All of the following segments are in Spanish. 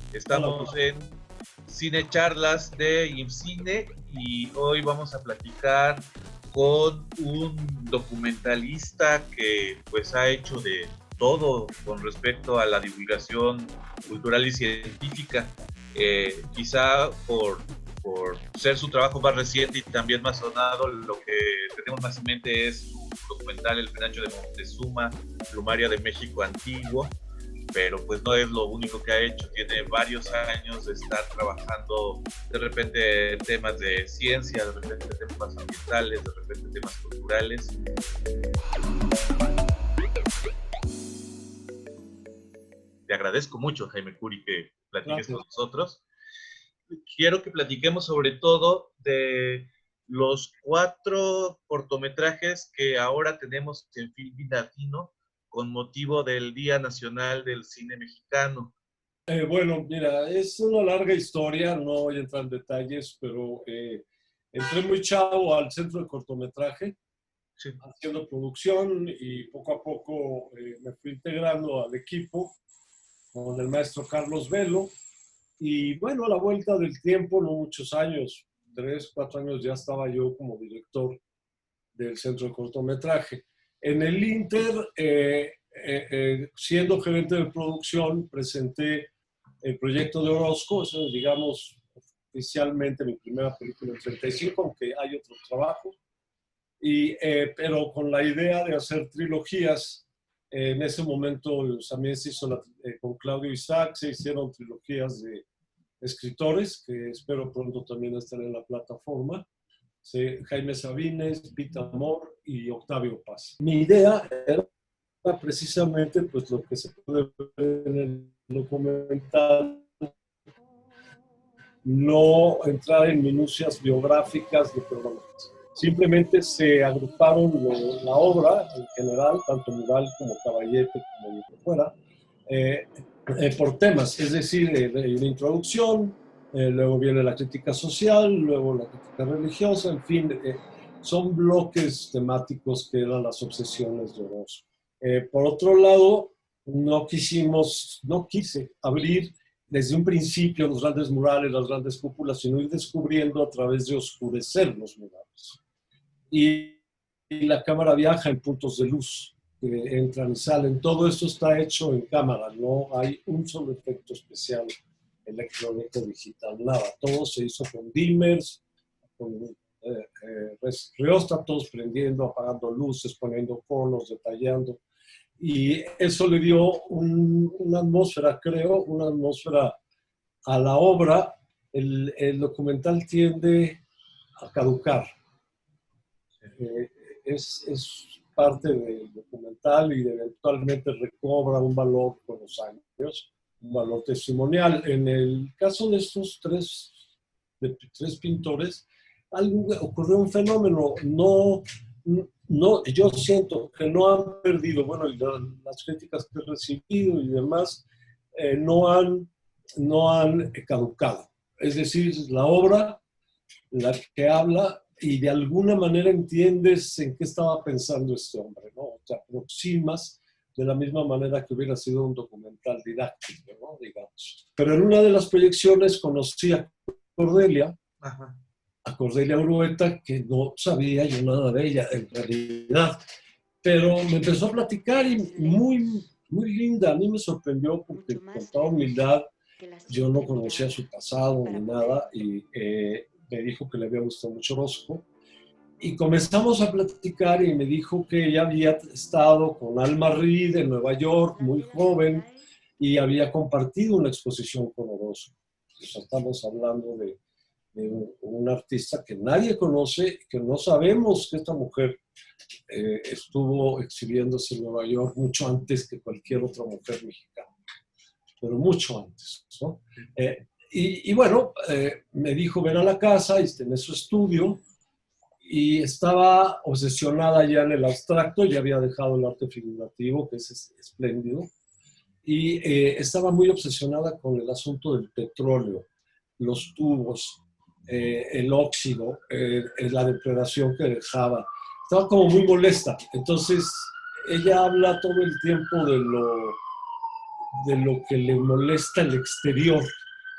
Hola. Estamos en Cine Charlas de IMCINE y hoy vamos a platicar con un documentalista que pues ha hecho de todo con respecto a la divulgación cultural y científica. Quizá por ser su trabajo más reciente y también más sonado, lo que tenemos más en mente es su documental El Penacho de Moctezuma, Plumaria de México Antiguo, pero pues no es lo único que ha hecho. Tiene varios años de estar trabajando de repente temas de ciencia, de repente temas ambientales, de repente temas culturales. Te agradezco mucho, Jaime Curi, que platiques con nosotros. Quiero que platiquemos sobre todo de los 4 cortometrajes que ahora tenemos en Filmin Latino con motivo del Día Nacional del Cine Mexicano. Bueno, mira, es una larga historia, no voy a entrar en detalles, pero entré muy chavo al centro de cortometraje, Sí. haciendo producción y poco a poco me fui integrando al equipo con el maestro Carlos Velo. Y bueno, a la vuelta del tiempo, no muchos años, 3, 4 años, ya estaba yo como director del centro de cortometraje. En el Inter, siendo gerente de producción, presenté el proyecto de Orozco, eso es, digamos, oficialmente mi primera película en 35, aunque hay otros trabajos, pero con la idea de hacer trilogías. En ese momento también se hizo con Claudio Isaac, se hicieron trilogías de escritores, que espero pronto también estén en la plataforma. Jaime Sabines, Pita Amor y Octavio Paz. Mi idea era precisamente pues, lo que se puede ver en el documental, no entrar en minucias biográficas de personas. Simplemente se agruparon la obra en general, tanto mural como caballete, como lo que fuera, por temas, es decir, la introducción, luego viene la crítica social, luego la crítica religiosa, en fin, son bloques temáticos que eran las obsesiones de Orozco. Por otro lado, no quise abrir desde un principio los grandes murales, las grandes cúpulas, sino ir descubriendo a través de oscurecer los murales. Y la cámara viaja en puntos de luz que entran y salen. Todo esto está hecho en cámara, no hay un solo efecto especial electrónico digital, nada. Todo se hizo con dimmers, con rióstatos, prendiendo, apagando luces, poniendo conos, detallando. Y eso le dio una atmósfera, creo, una atmósfera a la obra. El documental tiende a caducar. Es parte del documental y eventualmente recobra un valor con los años, un valor testimonial. En el caso de estos tres pintores, ocurrió un fenómeno. Yo siento que no han perdido, bueno, las críticas que he recibido y demás, no han caducado. Es decir, la obra, la que habla, y de alguna manera entiendes en qué estaba pensando este hombre, ¿no? Te aproximas de la misma manera que hubiera sido un documental didáctico, ¿no? Digamos. Pero en una de las proyecciones conocí a Cordelia, Ajá. a Cordelia Urueta, que no sabía yo nada de ella en realidad, pero me empezó a platicar y muy, muy linda. A mí me sorprendió porque con toda humildad yo no conocía su pasado ni nada, y me dijo que le había gustado mucho Orozco. Y comenzamos a platicar y me dijo que ella había estado con Alma Reed en Nueva York, muy joven, y había compartido una exposición con Orozco. Entonces, estamos hablando de un artista que nadie conoce, que no sabemos que esta mujer estuvo exhibiéndose en Nueva York mucho antes que cualquier otra mujer mexicana, pero mucho antes, ¿no? Y bueno, me dijo, ven a la casa, y en su estudio, y estaba obsesionada ya en el abstracto, ya había dejado el arte figurativo, que es espléndido, y estaba muy obsesionada con el asunto del petróleo, los tubos, el óxido, la depredación que dejaba. Estaba como muy molesta. Entonces, ella habla todo el tiempo de lo que le molesta el exterior,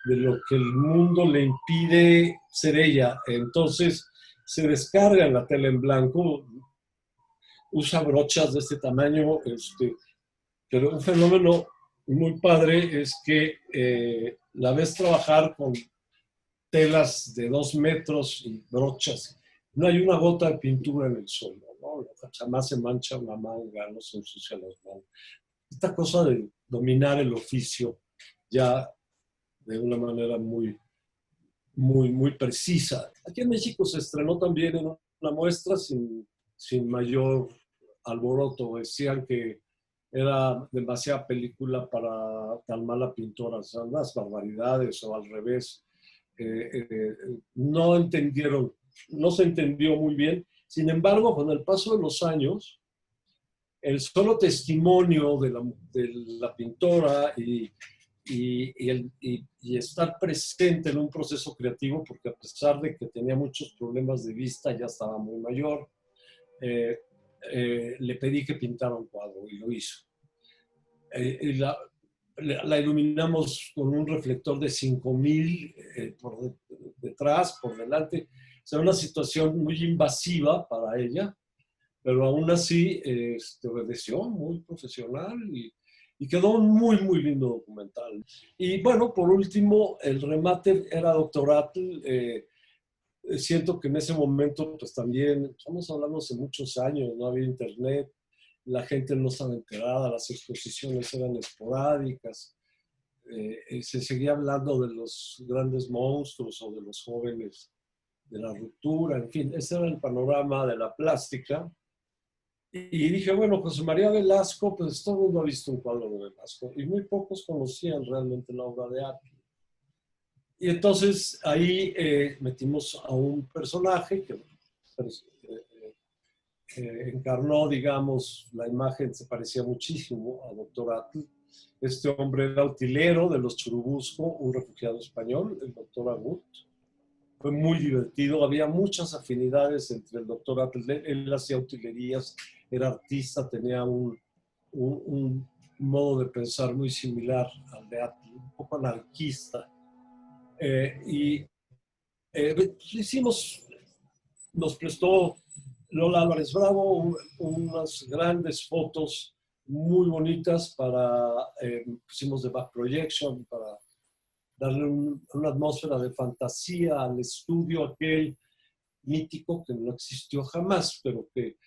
de lo que el mundo le impide ser ella. Entonces se descarga en la tela en blanco, usa brochas de este tamaño, pero un fenómeno muy padre es que la ves trabajar con telas de 2 metros y brochas. No hay una gota de pintura en el suelo, ¿no? Jamás se mancha una manga, no se ensucia las manos. Esta cosa de dominar el oficio ya de una manera muy precisa. Aquí en México se estrenó también en una muestra sin mayor alboroto. Decían que era demasiada película para tan mala pintora, o sea, unas barbaridades o al revés. No entendieron, no se entendió muy bien. Sin embargo, con el paso de los años, el solo testimonio de la pintora y estar presente en un proceso creativo, porque a pesar de que tenía muchos problemas de vista, ya estaba muy mayor, le pedí que pintara un cuadro y lo hizo. Y la iluminamos con un reflector de 5000 por detrás, por delante. O sea, una situación muy invasiva para ella, pero aún así obedeció, muy profesional y quedó un muy lindo documental. Y bueno, por último, el remate era doctoral. Siento que en ese momento, pues también, estamos hablando hace muchos años, no había internet, la gente no estaba enterada, las exposiciones eran esporádicas, se seguía hablando de los grandes monstruos o de los jóvenes de la ruptura, en fin, ese era el panorama de la plástica. Y dije, bueno, José María Velasco, pues todo el mundo ha visto un cuadro de Velasco y muy pocos conocían realmente la obra de arte. Y entonces ahí metimos a un personaje que encarnó, digamos, la imagen se parecía muchísimo a Doctor Atl. Este hombre era utilero de los Churubusco, un refugiado español, el Doctor Agut. Fue muy divertido, había muchas afinidades entre el Doctor Atl. Él hacía utilerías, era artista, tenía un modo de pensar muy similar al de Atl, un poco anarquista. Hicimos, nos prestó Lola Álvarez Bravo unas grandes fotos muy bonitas pusimos de back projection para darle una atmósfera de fantasía al estudio aquel mítico que no existió jamás, pero que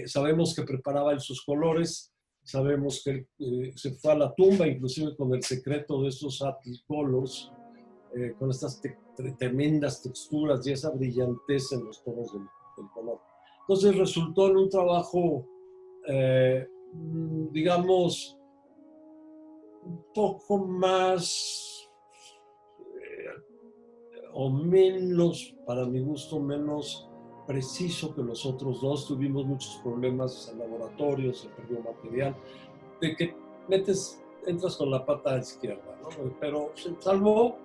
sabemos que preparaba en sus colores, sabemos que se fue a la tumba, inclusive con el secreto de esos Atl Colors, con estas tremendas texturas y esa brillantez en los tonos del color. Entonces resultó en un trabajo, digamos, un poco más o menos, para mi gusto, menos preciso que los otros dos. Tuvimos muchos problemas en laboratorio, se perdió material, de que entras con la pata izquierda, ¿no? Pero se salvó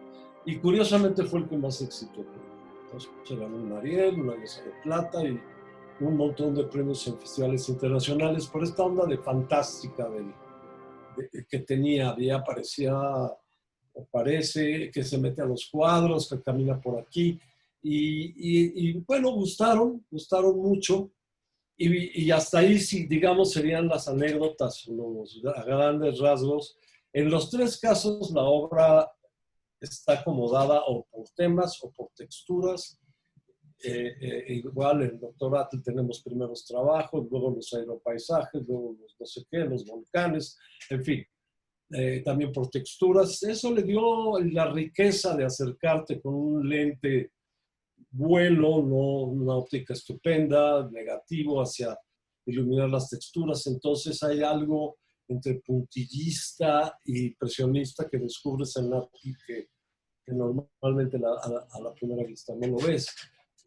y curiosamente fue el que más éxito tuvo. Entonces se ganó un Ariel, una Mesa de Plata y un montón de premios en festivales internacionales por esta onda de fantástica que tenía. Parecía, o parece, que se mete a los cuadros, que camina por aquí. Y bueno, gustaron mucho. Y hasta ahí, sí, digamos, serían las anécdotas, los grandes rasgos. En los tres casos, la obra está acomodada o por temas o por texturas. Igual en Doctor Atl tenemos primeros trabajos, luego los aeropaisajes, luego los no sé qué, los volcanes, en fin, también por texturas. Eso le dio la riqueza de acercarte con un lente bueno, no una óptica estupenda, negativo hacia iluminar las texturas. Entonces hay algo entre puntillista y presionista que descubres en Atl que normalmente a la primera vista no lo ves.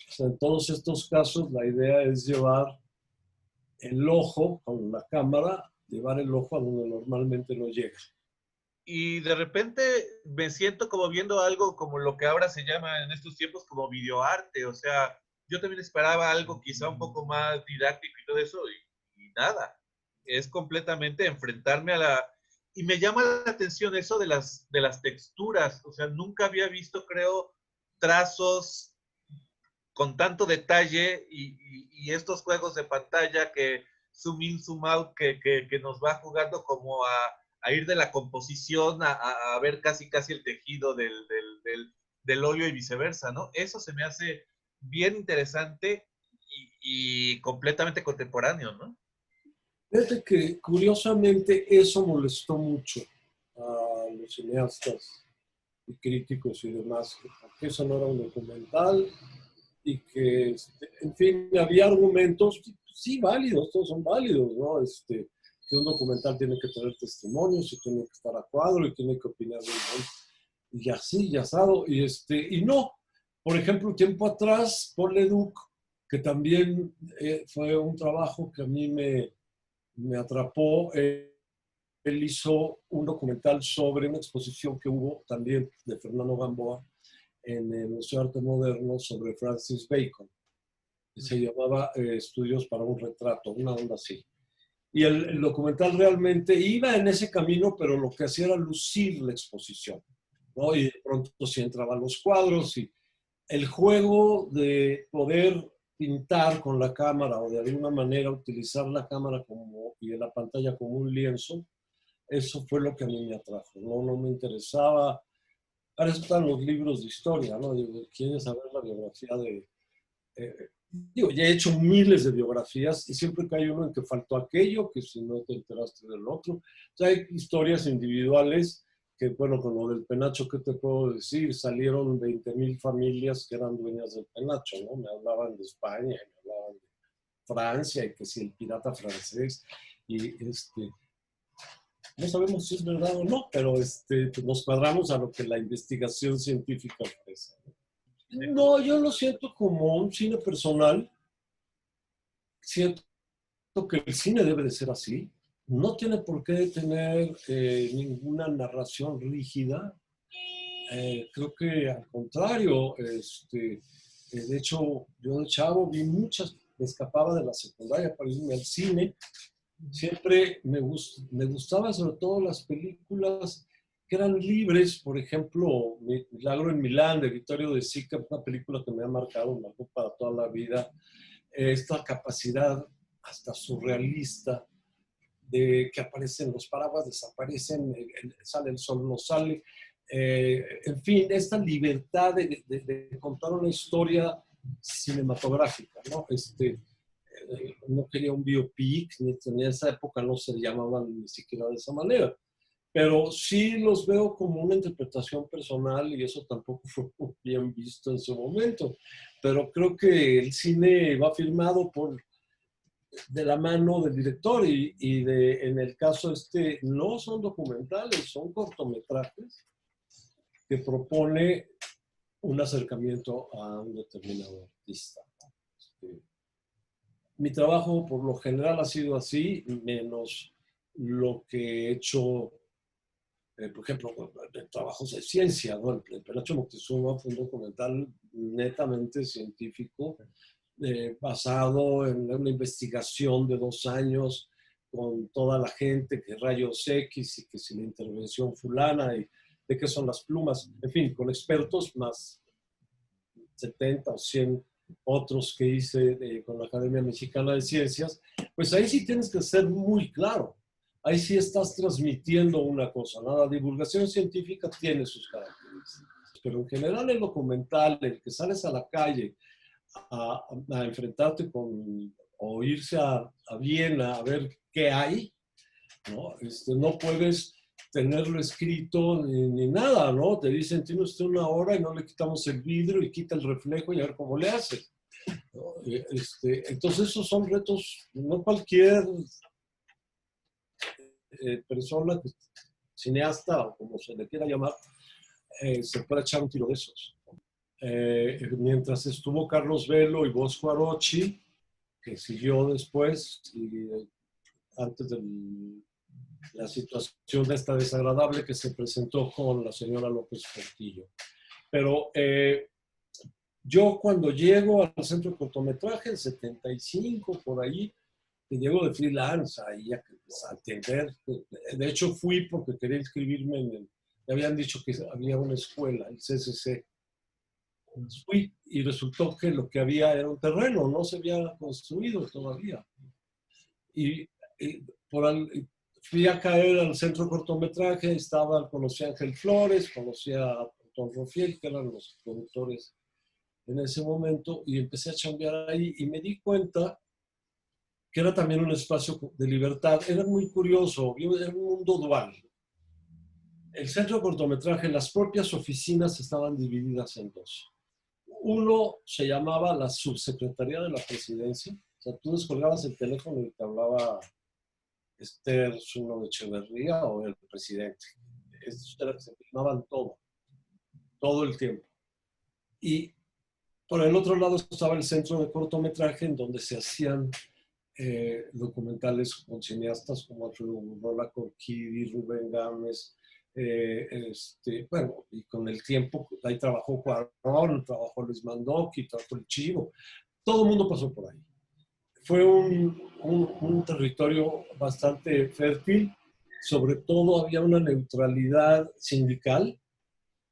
O sea, en todos estos casos la idea es llevar el ojo con la cámara, llevar el ojo a donde normalmente no llega. Y de repente me siento como viendo algo como lo que ahora se llama en estos tiempos como videoarte. O sea, yo también esperaba algo quizá un poco más didáctico y todo eso, y nada. Es completamente enfrentarme a la... y me llama la atención eso de las texturas. O sea, nunca había visto, creo, trazos con tanto detalle y estos juegos de pantalla que zoom in, zoom out, que nos va jugando como a ir de la composición a ver casi casi el tejido del óleo y viceversa, ¿no? Eso se me hace bien interesante y completamente contemporáneo, ¿no? Fíjate que curiosamente eso molestó mucho a los cineastas y críticos y demás, que eso no era un documental y que, en fin, había argumentos, sí, válidos, todos son válidos, ¿no? Que un documental tiene que tener testimonios y tiene que estar a cuadro y tiene que opinar de y así, y asado, y no. Por ejemplo, tiempo atrás, Paul Leduc, que también fue un trabajo que a mí me atrapó, él hizo un documental sobre una exposición que hubo también de Fernando Gamboa en el Museo de Arte Moderno sobre Francis Bacon, que se llamaba Estudios para un retrato, una onda así. Y el documental realmente iba en ese camino, pero lo que hacía era lucir la exposición, ¿no? Y de pronto sí entraban los cuadros y el juego de poder pintar con la cámara o de alguna manera utilizar la cámara como, y la pantalla como un lienzo, eso fue lo que a mí me atrajo. No me interesaba. Ahora están los libros de historia, ¿no? Digo, ¿quieres saber la biografía de...? Digo, ya he hecho miles de biografías y siempre que hay uno en que faltó aquello, que si no te enteraste del otro. O sea, hay historias individuales que, bueno, con lo del penacho, ¿qué te puedo decir? Salieron 20,000 familias que eran dueñas del penacho, ¿no? Me hablaban de España, me hablaban de Francia y que si el pirata francés y no sabemos si es verdad o no, pero nos cuadramos a lo que la investigación científica ofrece. No, yo lo siento como un cine personal. Siento que el cine debe de ser así. No tiene por qué tener ninguna narración rígida. Creo que al contrario, de hecho, yo de chavo vi muchas, me escapaba de la secundaria para irme al cine. Siempre me gustaba sobre todo las películas que eran libres, por ejemplo, Milagro en Milán de Vittorio De Sica, una película que me ha marcado para toda la vida, esta capacidad hasta surrealista de que aparecen los paraguas, desaparecen, sale el sol, no sale, en fin, esta libertad de contar una historia cinematográfica, ¿no? No quería un biopic, ni en esa época no se llamaban ni siquiera de esa manera, pero sí los veo como una interpretación personal y eso tampoco fue muy bien visto en su momento, pero creo que el cine va firmado de la mano del director en el caso no son documentales, son cortometrajes que propone un acercamiento a un determinado artista. Mi trabajo por lo general ha sido así, menos lo que he hecho, por ejemplo, trabajos de ciencia, ¿no? El Penacho Moctezuma fue un documental netamente científico, basado en una investigación de 2 años con toda la gente, que rayos X y que si la intervención fulana y de qué son las plumas, en fin, con expertos más 70 o 100 otros que hice con la Academia Mexicana de Ciencias, pues ahí sí tienes que ser muy claro. Ahí sí estás transmitiendo una cosa, ¿no? La divulgación científica tiene sus características, pero en general el documental, el que sales a la calle a enfrentarte o irse a Viena a ver qué hay, ¿no? No puedes tenerlo escrito ni nada, ¿no? Te dicen, tiene usted 1 hora y no le quitamos el vidrio y quita el reflejo y a ver cómo le hace, ¿no? Entonces esos son retos, no cualquier persona, cineasta o como se le quiera llamar, se puede echar un tiro de esos. Mientras estuvo Carlos Velo y Bosco Arochi, que siguió después, y antes de la situación esta desagradable que se presentó con la señora López Portillo. Pero yo cuando llego al centro de cortometraje, en 75, por ahí, que llego de freelance ahí a atender. De hecho, fui porque quería inscribirme me habían dicho que había una escuela, el CCC. Fui y resultó que lo que había era un terreno, no se había construido todavía. Y, y fui a caer al centro de cortometraje, conocí a Ángel Flores, conocí a Tom Rofiel, que eran los productores en ese momento, y empecé a chambear ahí y me di cuenta que era también un espacio de libertad. Era muy curioso, era un mundo dual. El centro de cortometraje, las propias oficinas estaban divididas en dos. Uno se llamaba la Subsecretaría de la Presidencia. O sea, tú descolgabas el teléfono y te hablaba Esther Zuno de Echeverría o el presidente. Se filmaban todo el tiempo. Y por el otro lado estaba el centro de cortometraje en donde se hacían documentales con cineastas como Alfredo Burrola, Corquidi, Rubén Gámez, bueno, y con el tiempo ahí trabajó Cuarón, trabajó Luis Mandoki, trabajó el Chivo, todo el mundo pasó por ahí. Fue un territorio bastante fértil, sobre todo había una neutralidad sindical,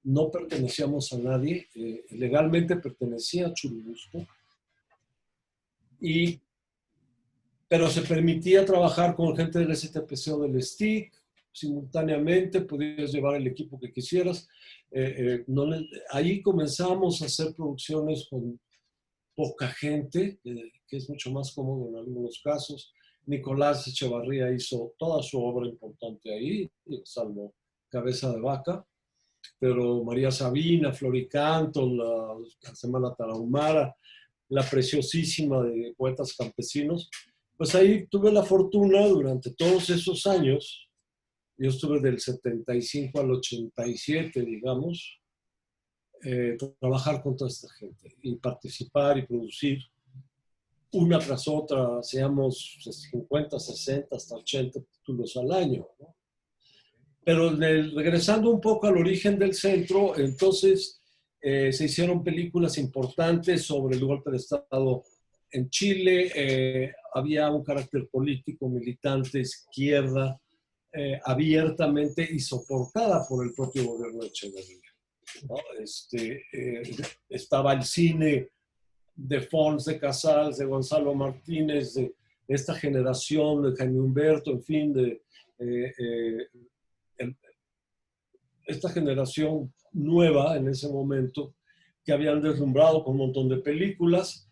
no pertenecíamos a nadie, legalmente pertenecía a Churubusco, pero se permitía trabajar con gente del STPC o del STIC, simultáneamente podías llevar el equipo que quisieras. Ahí comenzamos a hacer producciones con poca gente, que es mucho más cómodo en algunos casos. Nicolás Echevarría hizo toda su obra importante ahí, salvo Cabeza de Vaca, pero María Sabina, Floricanto, la Semana Tarahumara, la preciosísima de Poetas Campesinos, pues ahí tuve la fortuna durante todos esos años, yo estuve del 75 al 87, digamos, trabajar con toda esta gente y participar y producir una tras otra, hacíamos 50, 60, hasta 80 títulos al año, ¿no? Pero regresando un poco al origen del centro, entonces se hicieron películas importantes sobre el golpe de Estado en Chile, había un carácter político, militante, izquierda, abiertamente y soportada por el propio gobierno de Echeverría, ¿no? Estaba el cine de Fons, de Casals, de Gonzalo Martínez, de esta generación, de Jaime Humberto, en fin, esta generación nueva en ese momento, que habían deslumbrado con un montón de películas,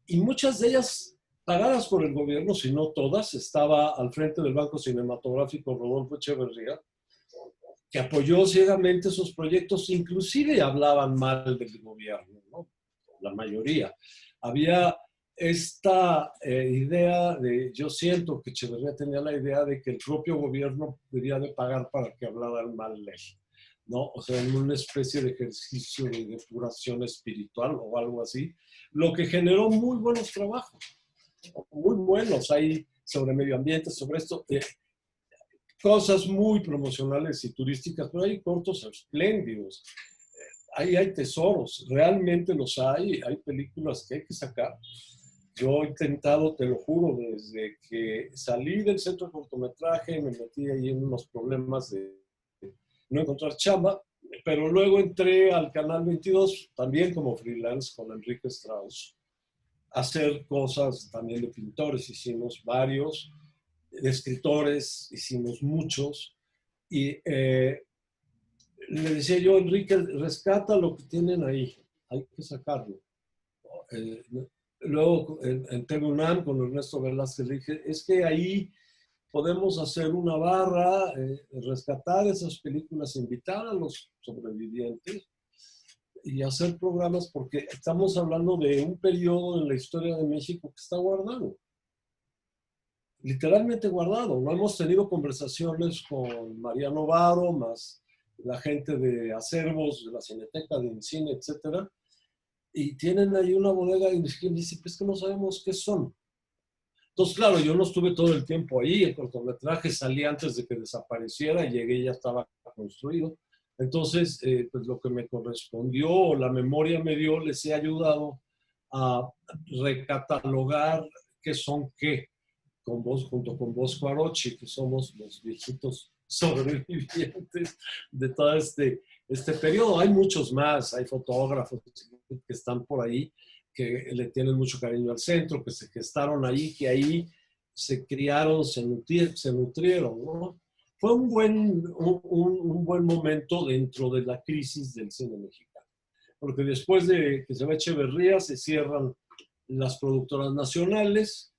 y muchas de ellas pagadas por el gobierno, si no todas. Estaba al frente del Banco Cinematográfico Rodolfo Echeverría, que apoyó ciegamente esos proyectos, inclusive hablaban mal del gobierno, ¿no? La mayoría. Había esta idea yo siento que Echeverría tenía la idea de que el propio gobierno debía de pagar para que hablaran mal de él, ¿no? O sea, en una especie de ejercicio de depuración espiritual o algo así, lo que generó muy buenos trabajos, muy buenos ahí sobre medio ambiente, sobre esto, cosas muy promocionales y turísticas, pero hay cortos espléndidos. Ahí hay tesoros, realmente los hay películas que hay que sacar. Yo he intentado, te lo juro, desde que salí del centro de cortometraje, me metí ahí en unos problemas de no encontrar chamba, pero luego entré al Canal 22, también como freelance con Enrique Strauss, a hacer cosas también de pintores, hicimos varios, de escritores, hicimos muchos, y le decía yo, Enrique, rescata lo que tienen ahí, hay que sacarlo. Luego en TV UNAM con Ernesto Velázquez le dije, es que ahí podemos hacer una barra, rescatar esas películas, invitar a los sobrevivientes y hacer programas, porque estamos hablando de un periodo en la historia de México que está guardado. Literalmente guardado. No hemos tenido conversaciones con Mariano Varo, más la gente de acervos, de la Cineteca, de Incine, etcétera, y tienen ahí una bodega y dice, pues que no sabemos qué son. Entonces, claro, yo no estuve todo el tiempo ahí, el cortometraje salí antes de que desapareciera, llegué y ya estaba construido. Entonces, pues lo que me correspondió, la memoria me dio, les he ayudado a recatalogar qué son qué. junto con Bosco Arochi, que somos los viejitos sobrevivientes de todo este periodo. Hay muchos más, hay fotógrafos que están por ahí, que le tienen mucho cariño al centro, que se gestaron ahí, que ahí se criaron, se nutrieron, ¿no? Fue un buen momento dentro de la crisis del cine mexicano, porque después de que se va Echeverría, se cierran las productoras nacionales,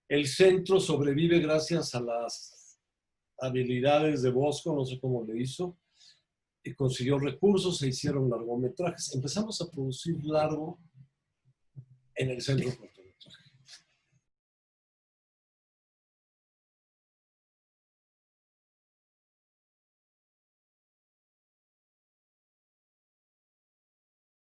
el centro sobrevive gracias a las habilidades de Bosco, no sé cómo le hizo, y consiguió recursos, se hicieron largometrajes, empezamos a producir largo en el Centro Cultural.